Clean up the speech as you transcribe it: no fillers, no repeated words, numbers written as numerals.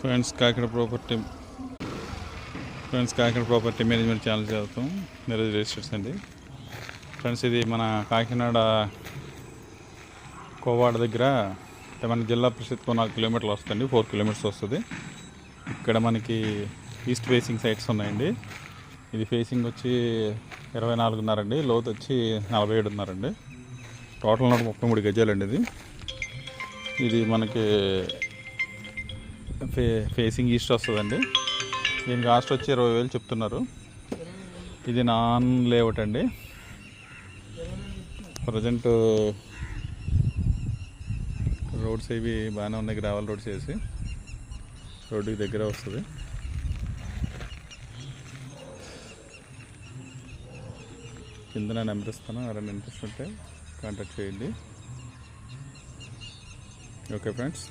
Friends Kakinada property management channel చదువుతాం Neeraj registers అండి. Friends ఇది మన కాకినాడ కోవాడ దగ్గర మన జిల్లా పరిషత్కు 4 కిలోమీటర్లు వస్తుంది, 4 కిలోమీటర్స్ వస్తుంది. ఇక్కడ మనకి ఈస్ట్ ఫేసింగ్ సైట్స్ ఉన్నాయండి. ఇది ఫేసింగ్ వచ్చి 24.5 అండి, లోతు వచ్చి 47.5 అండి. టోటల్ 33 గజాలండి. ఇది మనకి ఫేసింగ్ ఈస్ట్ వస్తుందండి. దీని కాస్ట్ వచ్చి 20,000 చెప్తున్నారు. ఇది నాన్ లేఅవుట్ అండి. ప్రజెంట్ రోడ్స్ ఇవి బాగానే ఉన్నాయి, గ్రావెల్ రోడ్స్ వేసి రోడ్డుకి దగ్గర వస్తుంది. కింద నేను నెంబర్ ఇస్తాను, ఎవరైనా ఇంట్రెస్ట్ ఉంటే కాంటాక్ట్ చేయండి. Okay friends.